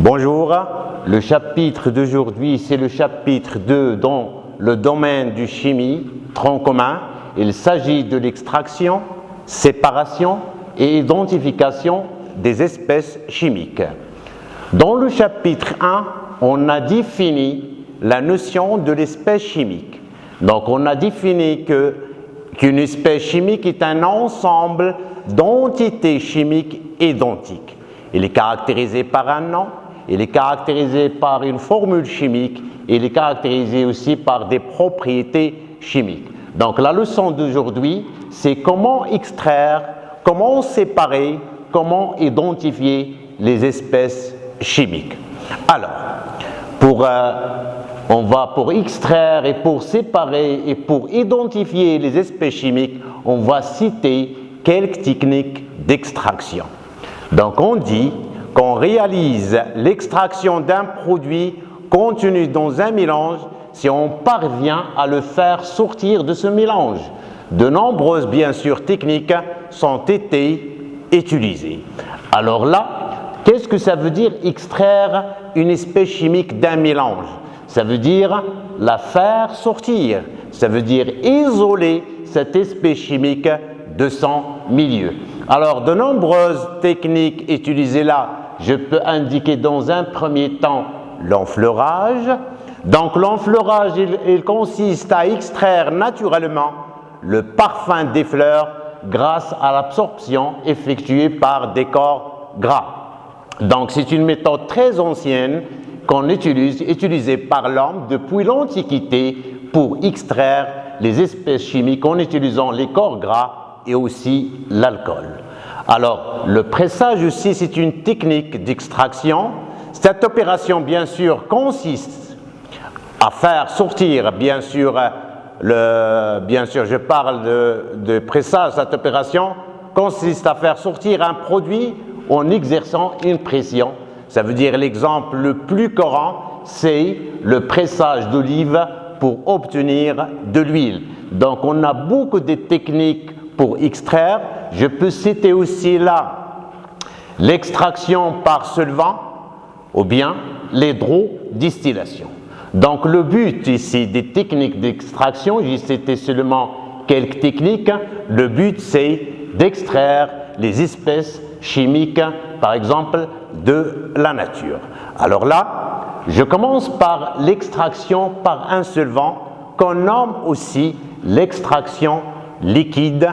Bonjour, le chapitre d'aujourd'hui c'est le chapitre 2 dans le domaine du chimie, tronc commun. Il s'agit de l'extraction, séparation et identification des espèces chimiques. Dans le chapitre 1, on a défini la notion de l'espèce chimique. Donc on a défini qu'une espèce chimique est un ensemble d'entités chimiques identiques. Il est caractérisé par un nom, il est caractérisé par une formule chimique, et il est caractérisé aussi par des propriétés chimiques. Donc la leçon d'aujourd'hui, c'est comment extraire, comment séparer, comment identifier les espèces chimiques. Alors, pour extraire et pour séparer et pour identifier les espèces chimiques, on va citer quelques techniques d'extraction. Donc on dit qu'on réalise l'extraction d'un produit contenu dans un mélange si on parvient à le faire sortir de ce mélange. De nombreuses, bien sûr, techniques sont été utilisées. Alors là, qu'est-ce que ça veut dire extraire une espèce chimique d'un mélange? Ça veut dire la faire sortir. Ça veut dire isoler cette espèce chimique de son milieu. Alors, de nombreuses techniques utilisées là, je peux indiquer dans un premier temps l'enfleurage. Donc, l'enfleurage, il consiste à extraire naturellement le parfum des fleurs grâce à l'absorption effectuée par des corps gras. Donc, c'est une méthode très ancienne qu'on utilise, utilisée par l'homme depuis l'Antiquité pour extraire les espèces chimiques en utilisant les corps gras et aussi l'alcool. Alors, le pressage aussi, c'est une technique d'extraction. Cette opération, bien sûr, consiste à faire sortir, bien sûr, je parle de pressage, cette opération consiste à faire sortir un produit en exerçant une pression. Ça veut dire l'exemple le plus courant, c'est le pressage d'olive pour obtenir de l'huile. Donc, on a beaucoup de techniques pour extraire. Je peux citer aussi là l'extraction par solvant ou bien l'hydrodistillation. Donc, le but ici des techniques d'extraction, j'ai cité seulement quelques techniques. Le but, c'est d'extraire les espèces chimiques, par exemple, de la nature. Alors là, je commence par l'extraction par un solvant qu'on nomme aussi l'extraction liquide.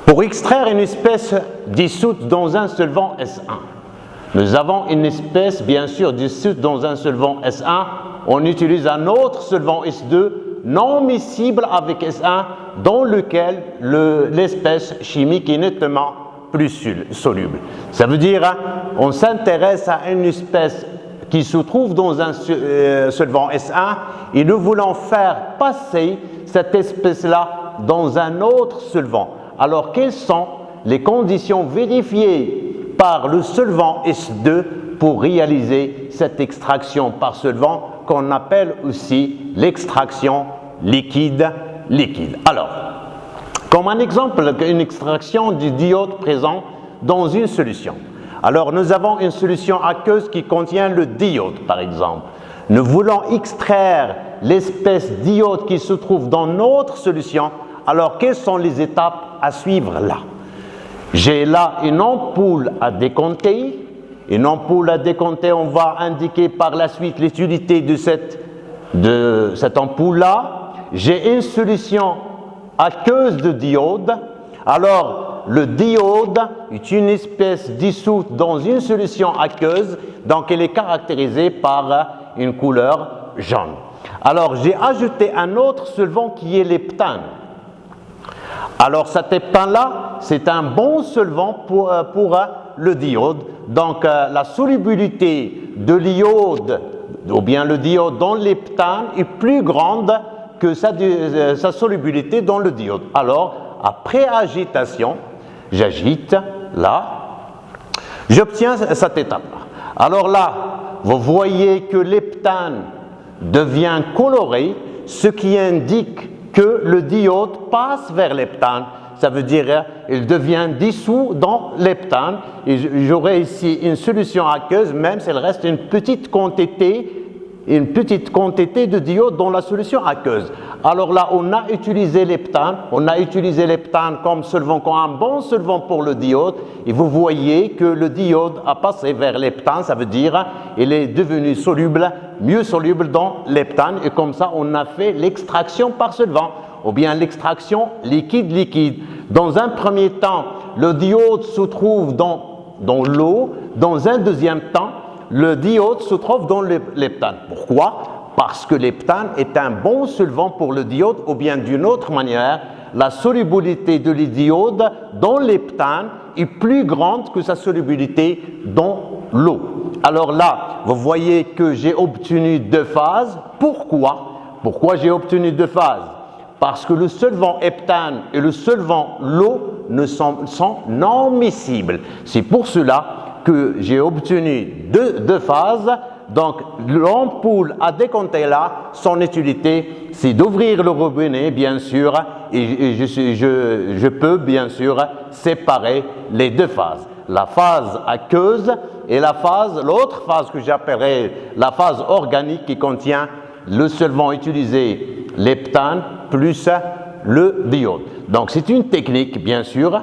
Pour extraire une espèce dissoute dans un solvant S1, nous avons une espèce bien sûr dissoute dans un solvant S1, on utilise un autre solvant S2 non miscible avec S1 dans lequel l'espèce chimique est nettement plus soluble. Ça veut dire on s'intéresse à une espèce qui se trouve dans un solvant S1 et nous voulons faire passer cette espèce-là dans un autre solvant. Alors, quelles sont les conditions vérifiées par le solvant S2 pour réaliser cette extraction par solvant qu'on appelle aussi l'extraction liquide? Alors, comme un exemple, une extraction du d'iode présent dans une solution. Alors, nous avons une solution aqueuse qui contient le d'iode, par exemple. Nous voulons extraire l'espèce d'iode qui se trouve dans notre solution. Alors, quelles sont les étapes à suivre là? J'ai là une ampoule à décompter. Une ampoule à décompter, on va indiquer par la suite l'utilité de cette ampoule-là. J'ai une solution aqueuse de d'iode. Alors, le d'iode est une espèce dissoute dans une solution aqueuse, donc elle est caractérisée par une couleur jaune. Alors, j'ai ajouté un autre solvant qui est l'heptane. Alors, cet heptane-là, c'est un bon solvant pour le d'iode. Donc, la solubilité de l'iode, ou bien le d'iode dans l'heptane, est plus grande que sa solubilité dans le d'iode. Alors, après agitation, j'agite là, j'obtiens cette étape-là. Alors là, vous voyez que l'heptane devient coloré, ce qui indique que le d'iode passe vers l'heptane. ça veut dire il devient dissous dans l'heptane. Et j'aurai ici une solution aqueuse, même s'il reste une petite quantité de d'iode dans la solution aqueuse. Alors là, on a utilisé l'heptane comme solvant, comme un bon solvant pour le d'iode, et vous voyez que le d'iode a passé vers l'heptane, ça veut dire il est devenu soluble, mieux soluble dans l'heptane, et comme ça on a fait l'extraction par solvant, ou bien l'extraction liquide-liquide. Dans un premier temps, le d'iode se trouve dans l'eau, dans un deuxième temps, le d'iode se trouve dans l'heptane. Pourquoi? Parce que l'heptane est un bon solvant pour le d'iode, ou bien d'une autre manière, la solubilité de l'iode dans l'heptane est plus grande que sa solubilité dans l'eau. Alors là, vous voyez que j'ai obtenu 2 phases. Pourquoi j'ai obtenu 2 phases? Parce que le solvant heptane et le solvant l'eau sont non miscibles. C'est pour cela que j'ai obtenu 2 phases. Donc l'ampoule à décompter là, son utilité, c'est d'ouvrir le robinet, bien sûr, et je peux bien sûr séparer les 2 phases. La phase aqueuse et l'autre phase que j'appellerai la phase organique qui contient le solvant utilisé, l'heptane, plus le d'iode. Donc c'est une technique, bien sûr,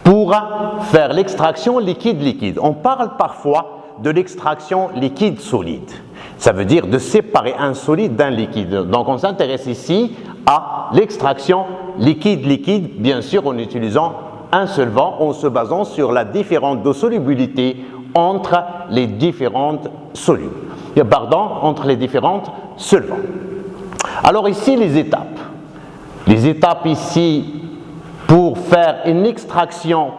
pour faire l'extraction liquide-liquide. On parle parfois de l'extraction liquide-solide. Ça veut dire de séparer un solide d'un liquide. Donc on s'intéresse ici à l'extraction liquide-liquide, bien sûr en utilisant un solvant, en se basant sur la différence de solubilité entre les différentes entre les différentes solvants. Alors ici les étapes. Les étapes ici pour faire une extraction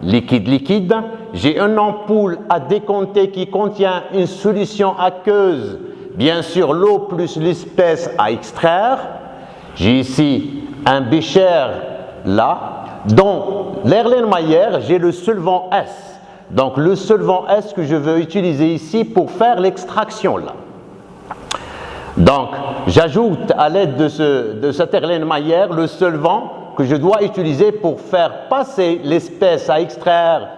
liquide-liquide, j'ai une ampoule à décompter qui contient une solution aqueuse, bien sûr l'eau plus l'espèce à extraire. J'ai ici un bécher là. Dans l'Erlenmeyer, j'ai le solvant S. Donc le solvant S que je veux utiliser ici pour faire l'extraction là. Donc j'ajoute à l'aide de cet Erlenmeyer le solvant que je dois utiliser pour faire passer l'espèce à extraire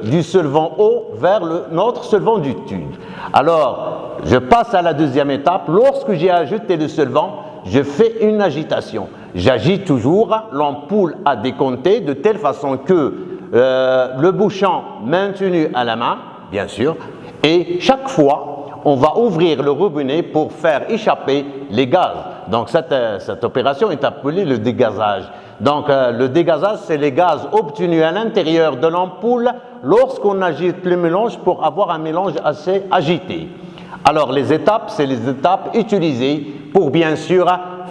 du solvant eau vers notre solvant du tube. Alors, je passe à la deuxième étape. Lorsque j'ai ajouté le solvant, je fais une agitation. J'agite toujours l'ampoule à décompter de telle façon que le bouchon maintenu à la main, bien sûr, et chaque fois, on va ouvrir le robinet pour faire échapper les gaz. Donc cette opération est appelée le dégazage. Donc le dégazage, c'est les gaz obtenus à l'intérieur de l'ampoule lorsqu'on agite le mélange pour avoir un mélange assez agité. Alors les étapes, c'est les étapes utilisées pour bien sûr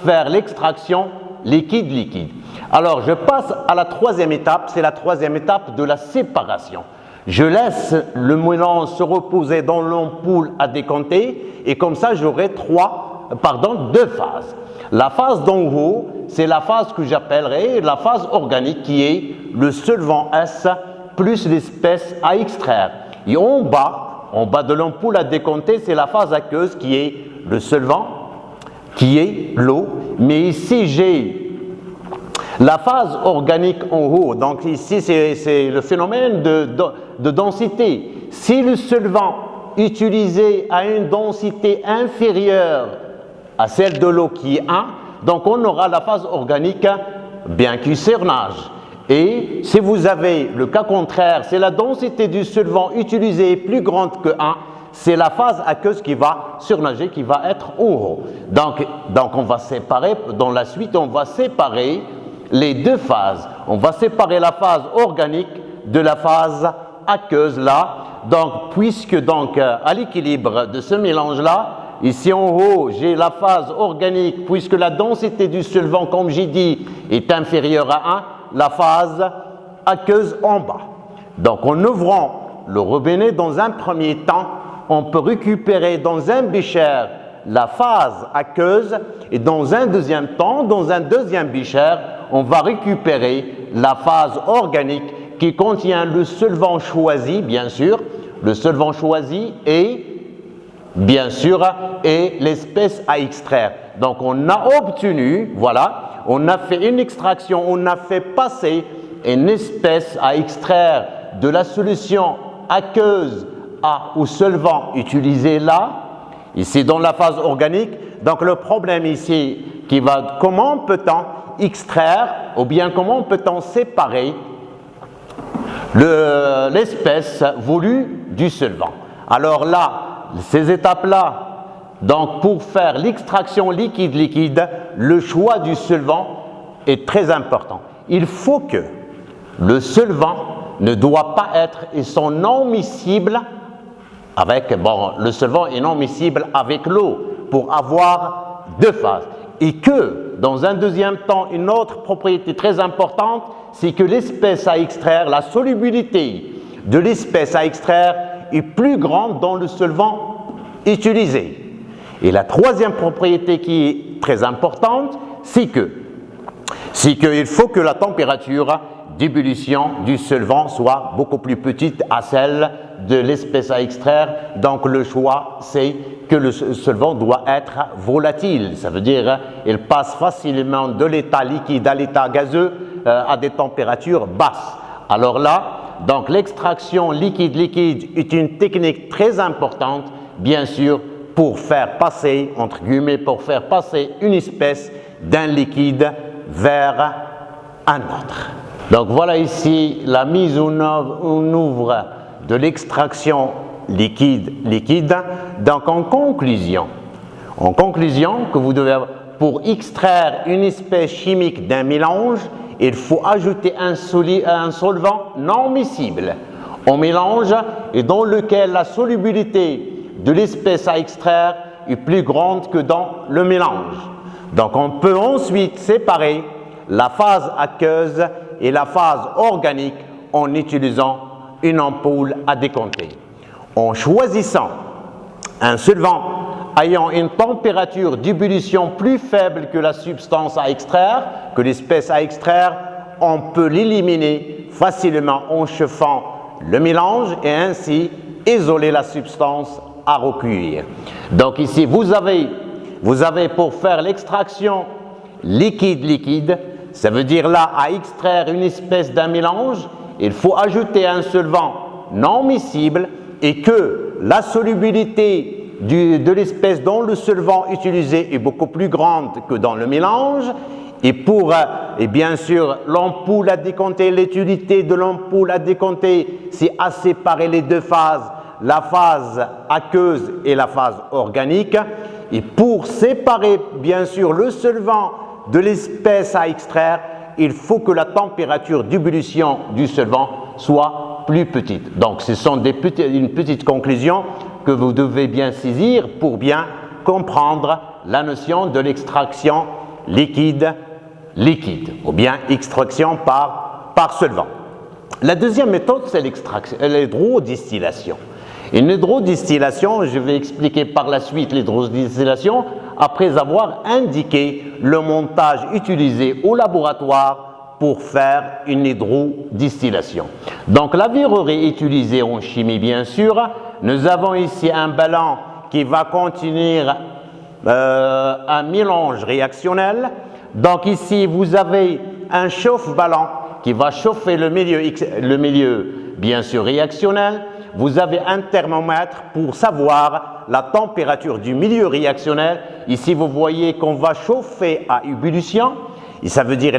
faire l'extraction liquide-liquide. Alors je passe à la troisième étape, c'est la troisième étape de la séparation. Je laisse le mélange se reposer dans l'ampoule à décompter et comme ça j'aurai 2 phases. La phase d'en haut, c'est la phase que j'appellerai la phase organique qui est le solvant S plus l'espèce à extraire. Et en bas de l'ampoule à décompter, c'est la phase aqueuse qui est le solvant, qui est l'eau. Mais ici, j'ai la phase organique en haut. Donc ici, c'est le phénomène de densité. Si le solvant utilisé a une densité inférieure à celle de l'eau qui est 1, donc on aura la phase organique bien qui surnage. Et si vous avez le cas contraire, c'est la densité du solvant utilisé est plus grande que 1, c'est la phase aqueuse qui va surnager, qui va être en haut. Donc on va séparer, dans la suite, on va séparer les 2 phases. On va séparer la phase organique de la phase aqueuse là. Donc, puisque à l'équilibre de ce mélange-là, ici en haut, j'ai la phase organique, puisque la densité du solvant, comme j'ai dit, est inférieure à 1, la phase aqueuse en bas. Donc, en ouvrant le robinet dans un premier temps, on peut récupérer dans un bécher la phase aqueuse et dans un deuxième temps, dans un deuxième bécher, on va récupérer la phase organique qui contient le solvant choisi, bien sûr, le solvant choisi et bien sûr, et l'espèce à extraire. Donc on a obtenu, voilà, on a fait une extraction, on a fait passer une espèce à extraire de la solution aqueuse au solvant utilisé là, ici dans la phase organique. Donc le problème ici qui va, comment peut-on extraire ou bien comment peut-on séparer l'espèce voulue du solvant. Alors là, ces étapes-là, donc pour faire l'extraction liquide-liquide, le choix du solvant est très important. Il faut que le solvant ne doit pas être, ils sont non miscibles avec, bon, le solvant est non miscible avec l'eau pour avoir deux phases. Et que, dans un deuxième temps, une autre propriété très importante, c'est que l'espèce à extraire, la solubilité de l'espèce à extraire est plus grande dans le solvant utilisé. Et la troisième propriété qui est très importante, c'est qu'il faut que la température d'ébullition du solvant soit beaucoup plus petite à celle de l'espèce à extraire. Donc le choix, c'est que le solvant doit être volatile. Ça veut dire qu'il passe facilement de l'état liquide à l'état gazeux à des températures basses. Alors là, donc l'extraction liquide-liquide est une technique très importante, bien sûr, pour faire passer, entre guillemets, pour faire passer une espèce d'un liquide vers un autre. Donc voilà ici la mise en œuvre de l'extraction liquide-liquide. Donc en conclusion que vous devez avoir, pour extraire une espèce chimique d'un mélange, il faut ajouter un solvant non miscible au mélange et dans lequel la solubilité de l'espèce à extraire est plus grande que dans le mélange. Donc on peut ensuite séparer la phase aqueuse et la phase organique en utilisant une ampoule à décompter. En choisissant un solvant ayant une température d'ébullition plus faible que la substance à extraire, que l'espèce à extraire, on peut l'éliminer facilement en chauffant le mélange et ainsi isoler la substance à recueillir. Donc ici, vous avez pour faire l'extraction liquide-liquide, ça veut dire là, à extraire une espèce d'un mélange, il faut ajouter un solvant non miscible et que la solubilité de l'espèce dans le solvant utilisé est beaucoup plus grande que dans le mélange. Et bien sûr, l'ampoule à décompter, l'utilité de l'ampoule à décompter, c'est à séparer les deux phases, la phase aqueuse et la phase organique. Et pour séparer, bien sûr, le solvant de l'espèce à extraire, il faut que la température d'ébullition du solvant soit plus petite. Donc, ce sont une petite conclusion que vous devez bien saisir pour bien comprendre la notion de l'extraction liquide ou bien extraction par solvant. La deuxième méthode, c'est l'hydrodistillation. Une hydrodistillation, je vais expliquer par la suite l'hydrodistillation après avoir indiqué le montage utilisé au laboratoire pour faire une hydrodistillation. Donc la verrerie utilisée en chimie, bien sûr. Nous avons ici un ballon qui va contenir un mélange réactionnel. Donc ici, vous avez un chauffe-ballon qui va chauffer le milieu bien sûr réactionnel. Vous avez un thermomètre pour savoir la température du milieu réactionnel. Ici, vous voyez qu'on va chauffer à ébullition. Et ça veut dire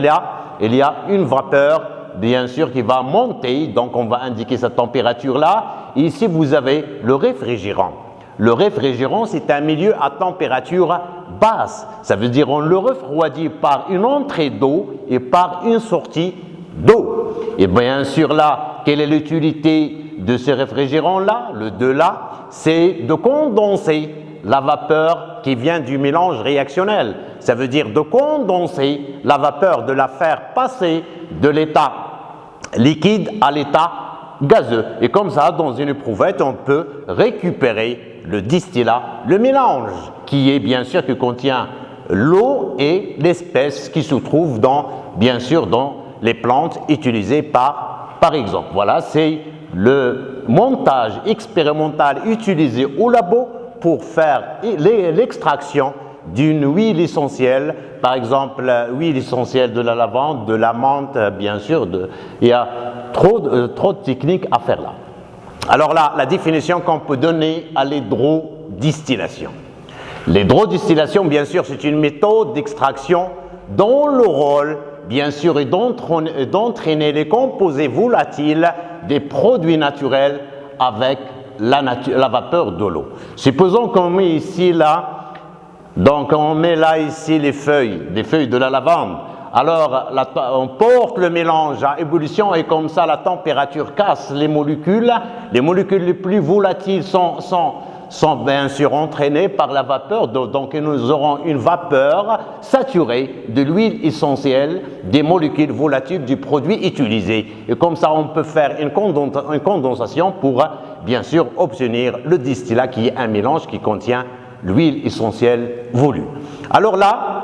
qu'il y a une vapeur, bien sûr, qui va monter. Donc, on va indiquer cette température-là. Ici, vous avez le réfrigérant. Le réfrigérant, c'est un milieu à température basse. Ça veut dire qu'on le refroidit par une entrée d'eau et par une sortie d'eau. Et bien sûr, là, quelle est l'utilité de ce réfrigérant-là, le 2 là, c'est de condenser la vapeur qui vient du mélange réactionnel. Ça veut dire de condenser la vapeur, de la faire passer de l'état liquide à l'état gazeux. Et comme ça, dans une éprouvette, on peut récupérer le distillat, le mélange, qui est bien sûr qui contient l'eau et l'espèce qui se trouve bien sûr dans les plantes utilisées par exemple. Voilà, c'est le montage expérimental utilisé au labo pour faire l'extraction d'une huile essentielle, par exemple huile essentielle de la lavande, de la menthe, bien sûr. Il y a trop de techniques à faire là. Alors là, la définition qu'on peut donner à l'hydrodistillation. L'hydrodistillation, bien sûr, c'est une méthode d'extraction dont le rôle, bien sûr, est d'entraîner les composés volatiles des produits naturels avec la vapeur de l'eau. Supposons qu'on met ici là, donc on met là ici les feuilles de la lavande. Alors on porte le mélange à ébullition et comme ça la température casse les molécules. Les molécules les plus volatiles sont bien sûr entraînées par la vapeur d'eau. Donc nous aurons une vapeur saturée de l'huile essentielle des molécules volatiles du produit utilisé. Et comme ça on peut faire une condensation pour bien sûr obtenir le distillat qui est un mélange qui contient l'huile essentielle voulue. Alors là,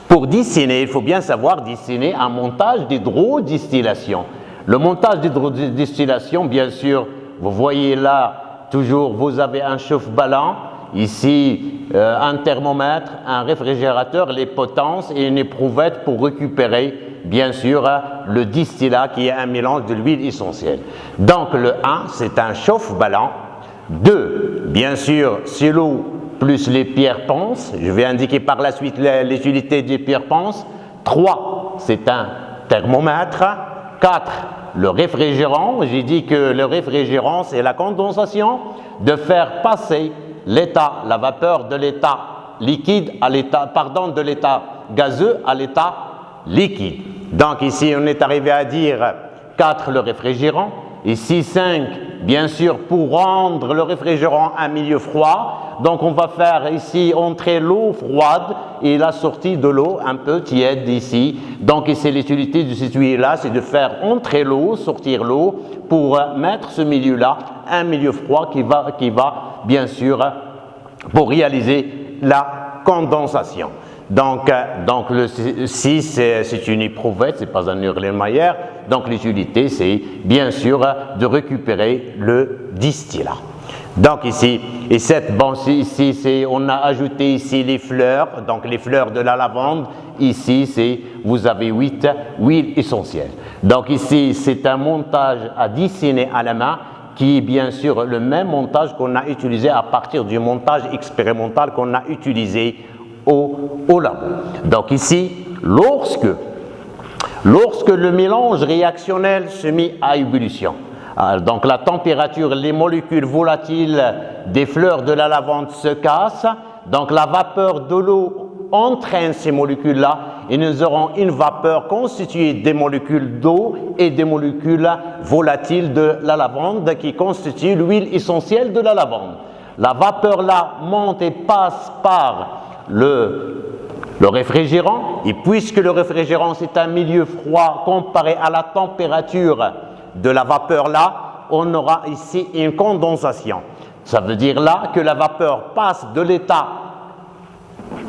pour distiller, il faut bien savoir distiller un montage d'hydrodistillation. Le montage d'hydrodistillation, bien sûr, vous voyez là, toujours, vous avez un chauffe-ballon, ici un thermomètre, un réfrigérateur, les potences et une éprouvette pour récupérer, bien sûr, le distillat qui est un mélange de l'huile essentielle. Donc le 1, c'est un chauffe-ballon. 2, bien sûr, c'est l'eau plus les pierres ponces. Je vais indiquer par la suite l'utilité des pierres ponces. 3, c'est un thermomètre. 4, le réfrigérant. J'ai dit que le réfrigérant, c'est la condensation de faire passer la vapeur de l'état liquide à de l'état gazeux à l'état liquide. Donc ici, on est arrivé à dire 4, le réfrigérant. Ici, 5, bien sûr, pour rendre le réfrigérant un milieu froid. Donc, on va faire ici entrer l'eau froide et la sortie de l'eau un peu tiède ici. Donc, ici, l'utilité de cette huile-là, c'est de faire entrer l'eau, sortir l'eau pour mettre ce milieu-là, un milieu froid qui va, bien sûr, pour réaliser la condensation. Donc le 6, c'est une éprouvette, ce n'est pas un Erlenmeyer. Donc l'utilité, c'est bien sûr de récupérer le distillat. Donc ici, et 7, bon, ici on a ajouté ici les fleurs, donc les fleurs de la lavande. Ici, vous avez 8 huiles essentielles. Donc ici, c'est un montage à dessiner à la main qui est bien sûr le même montage qu'on a utilisé à partir du montage expérimental qu'on a utilisé au labo. Donc ici, lorsque le mélange réactionnel se met à ébullition, donc la température, les molécules volatiles des fleurs de la lavande se cassent, donc la vapeur de l'eau entraîne ces molécules-là et nous aurons une vapeur constituée des molécules d'eau et des molécules volatiles de la lavande qui constituent l'huile essentielle de la lavande. La vapeur-là monte et passe par le réfrigérant, et puisque le réfrigérant c'est un milieu froid comparé à la température de la vapeur là, on aura ici une condensation. Ça veut dire là que la vapeur passe de l'état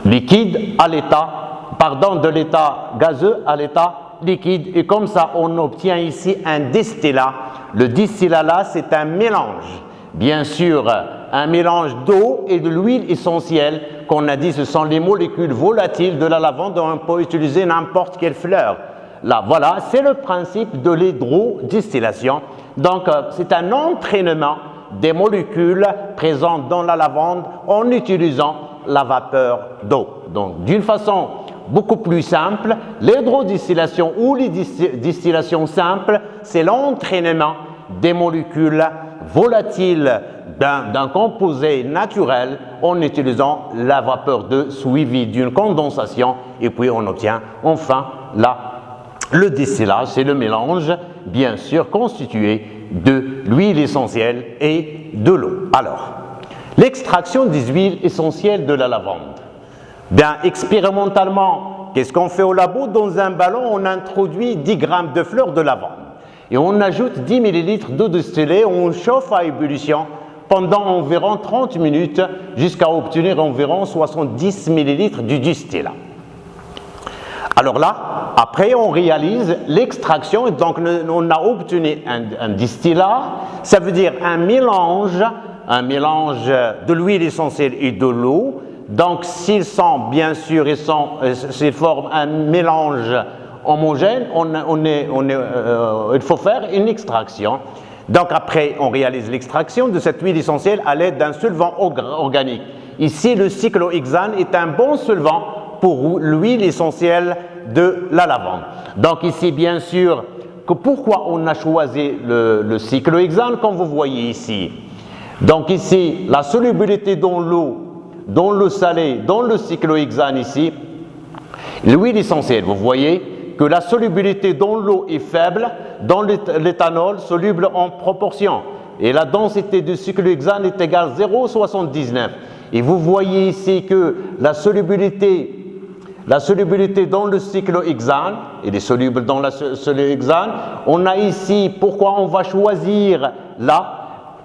liquide à de l'état gazeux à l'état liquide, et comme ça on obtient ici un distillat. Le distillat là c'est un mélange, bien sûr un mélange d'eau et de l'huile essentielle qu'on a dit ce sont les molécules volatiles de la lavande dont on peut utiliser n'importe quelle fleur. Là, voilà, c'est le principe de l'hydrodistillation. Donc, c'est un entraînement des molécules présentes dans la lavande en utilisant la vapeur d'eau. Donc, d'une façon beaucoup plus simple, l'hydrodistillation ou les distillations simples, c'est l'entraînement des molécules volatiles d'un composé naturel en utilisant la vapeur d'eau suivie d'une condensation, et puis on obtient enfin le distillat, c'est le mélange bien sûr constitué de l'huile essentielle et de l'eau. Alors, l'extraction des huiles essentielles de la lavande. Bien, expérimentalement, qu'est-ce qu'on fait au labo? Dans un ballon, on introduit 10 grammes de fleurs de lavande et on ajoute 10 millilitres d'eau distillée, on chauffe à ébullition pendant environ 30 minutes jusqu'à obtenir environ 70 millilitres du distillat. Alors là, après on réalise l'extraction, et donc on a obtenu un distillat, ça veut dire un mélange de l'huile essentielle et de l'eau Donc s'ils sont, bien sûr, s'ils forment un mélange homogène, il faut faire une extraction. Donc après, on réalise l'extraction de cette huile essentielle à l'aide d'un solvant organique. Ici, le cyclohexane est un bon solvant pour l'huile essentielle de la lavande. Donc ici, bien sûr, pourquoi on a choisi le cyclohexane, comme vous voyez ici. Donc ici, la solubilité dans l'eau salée, dans le cyclohexane ici, l'huile essentielle, vous voyez que la solubilité dans l'eau est faible, dans l'éthanol soluble en proportion. Et la densité du cyclohexane est égale à 0,79. Et vous voyez ici que la solubilité dans le cyclohexane, il est soluble dans le cyclohexane, on a ici, pourquoi on va choisir là?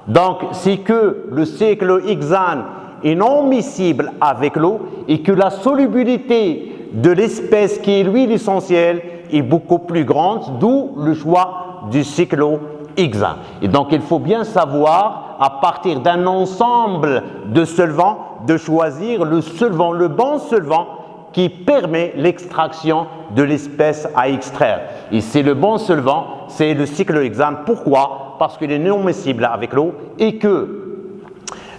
Donc, c'est que le cyclohexane est non miscible avec l'eau et que la solubilité de l'espèce qui est l'huile essentielle est beaucoup plus grande, d'où le choix du cyclohexane. Et donc, il faut bien savoir, à partir d'un ensemble de solvants, de choisir le bon solvant qui permet l'extraction de l'espèce à extraire. Et c'est le bon solvant, c'est le cyclohexane. Pourquoi? Parce qu'il est non miscible avec l'eau et que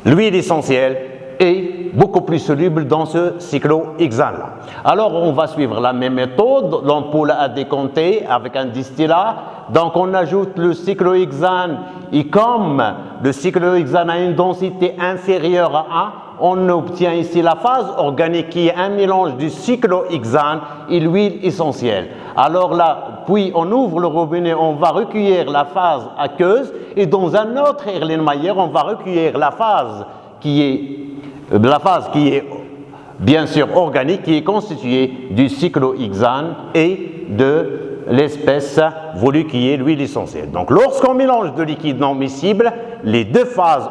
l'huile essentielle est beaucoup plus soluble dans ce cyclohexane-là. Alors, on va suivre la même méthode, l'ampoule à décompter avec un distillat. Donc, on ajoute le cyclohexane et comme le cyclohexane a une densité inférieure à 1, on obtient ici la phase organique qui est un mélange du cyclohexane et l'huile essentielle. Alors là, puis on ouvre le robinet, on va recueillir la phase aqueuse et dans un autre Erlenmeyer, on va recueillir la phase qui est bien sûr organique, qui est constituée du cyclohexane et de l'espèce voulue qui est l'huile essentielle. Donc lorsqu'on mélange de liquides non miscibles, les deux phases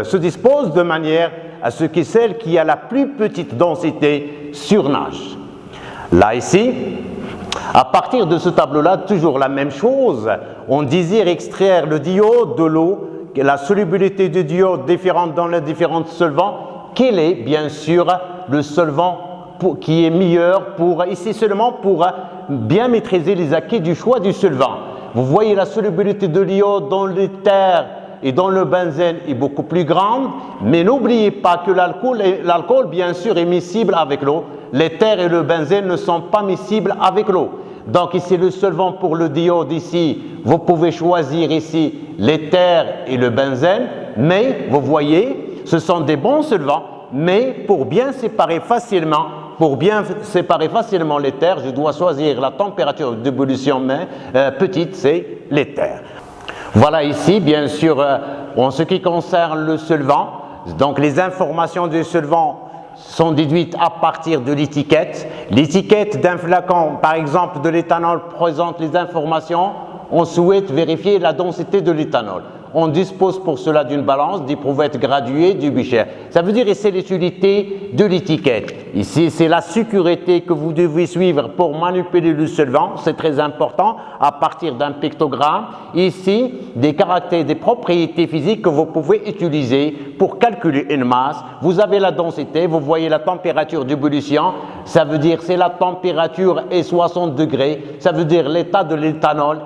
se disposent de manière à ce que celle qui a la plus petite densité surnage. Là ici, à partir de ce tableau-là, toujours la même chose, on désire extraire le diode de l'eau, la solubilité du diode différente dans les différents solvants. Quel est bien sûr le solvant qui est meilleur ici seulement pour bien maîtriser les acquis du choix du solvant. Vous voyez la solubilité de l'iode dans l'éther et dans le benzène est beaucoup plus grande, mais n'oubliez pas que l'alcool bien sûr est miscible avec l'eau. L'éther et le benzène ne sont pas miscibles avec l'eau. Donc ici le solvant pour le diode ici, vous pouvez choisir ici l'éther et le benzène, mais vous voyez, ce sont des bons solvants, mais pour bien séparer facilement l'éther, je dois choisir la température d'ébullition petite, c'est l'éther. Voilà ici, bien sûr, en ce qui concerne le solvant, donc les informations du solvant sont déduites à partir de l'étiquette. L'étiquette d'un flacon, par exemple de l'éthanol, présente les informations. On souhaite vérifier la densité de l'éthanol. On dispose pour cela d'une balance, d'éprouvettes graduées, du Becher. Ça veut dire que c'est l'utilité de l'étiquette. Ici, c'est la sécurité que vous devez suivre pour manipuler le solvant. C'est très important à partir d'un pictogramme. Ici, des caractères, des propriétés physiques que vous pouvez utiliser pour calculer une masse. Vous avez la densité, vous voyez la température d'ébullition. Ça veut dire c'est la température est 60 degrés. Ça veut dire l'état de l'éthanol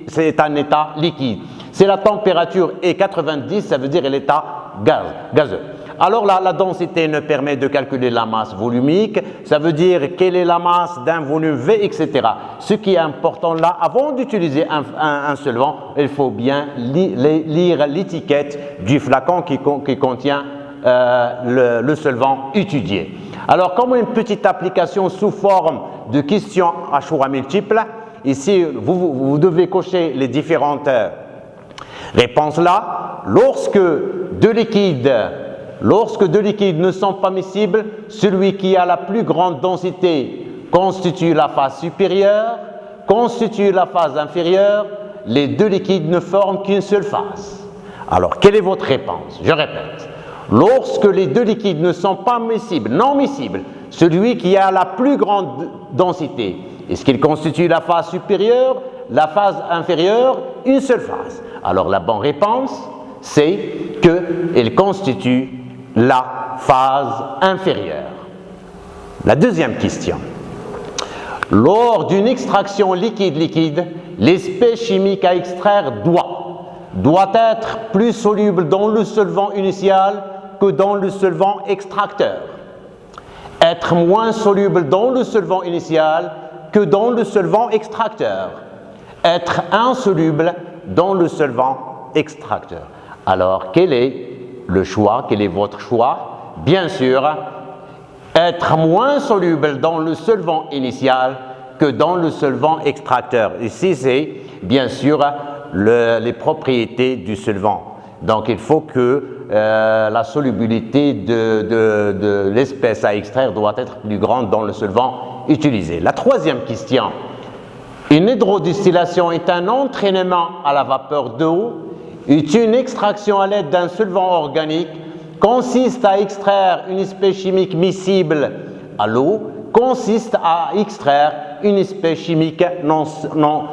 c'est un état liquide. C'est la température est 90, ça veut dire l'état gazeux. Alors là, la densité nous permet de calculer la masse volumique, ça veut dire quelle est la masse d'un volume V, etc. Ce qui est important là, avant d'utiliser un solvant, il faut bien lire l'étiquette du flacon qui contient le solvant étudié. Alors, comme une petite application sous forme de questions à choix multiples, ici, vous devez cocher les différentes réponses là. Lorsque deux liquides ne sont pas miscibles, celui qui a la plus grande densité constitue la phase supérieure, constitue la phase inférieure, les deux liquides ne forment qu'une seule phase. Alors, quelle est votre réponse? Je répète. Lorsque les deux liquides ne sont pas miscibles, non miscibles, celui qui a la plus grande densité, est-ce qu'il constitue la phase supérieure, la phase inférieure, une seule phase? Alors la bonne réponse, c'est qu'il constitue la phase inférieure. La deuxième question. Lors d'une extraction liquide-liquide, l'espèce chimique à extraire doit être plus soluble dans le solvant initial que dans le solvant extracteur. Être moins soluble dans le solvant initial que dans le solvant extracteur. Être insoluble dans le solvant extracteur. Alors, quel est le choix? Quel est votre choix? Bien sûr, être moins soluble dans le solvant initial que dans le solvant extracteur. Ici, c'est bien sûr les propriétés du solvant. Donc, il faut que la solubilité de l'espèce à extraire doit être plus grande dans le solvant utilisé. La troisième question. Une hydrodistillation est un entraînement à la vapeur d'eau, est une extraction à l'aide d'un solvant organique, consiste à extraire une espèce chimique miscible à l'eau, consiste à extraire une espèce chimique non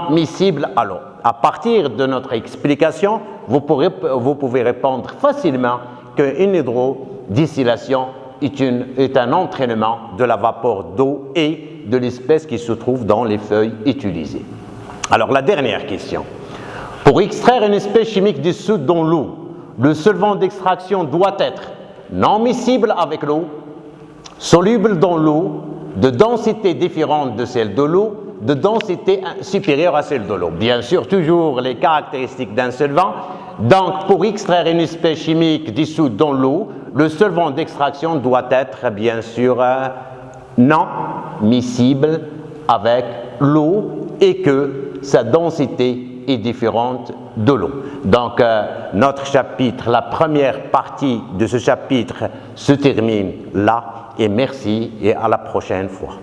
miscible à l'eau. À partir de notre explication, vous pouvez répondre facilement qu'une hydrodistillation est un entraînement de la vapeur d'eau et de l'espèce qui se trouve dans les feuilles utilisées. Alors la dernière question. Pour extraire une espèce chimique dissoute dans l'eau, le solvant d'extraction doit être non miscible avec l'eau, soluble dans l'eau, de densité différente de celle de l'eau, de densité supérieure à celle de l'eau. Bien sûr, toujours les caractéristiques d'un solvant. Donc, pour extraire une espèce chimique dissoute dans l'eau, le solvant d'extraction doit être, bien sûr, non miscible avec l'eau et que sa densité est différente de l'eau. Donc, notre chapitre, la première partie de ce chapitre se termine là et merci et à la prochaine fois.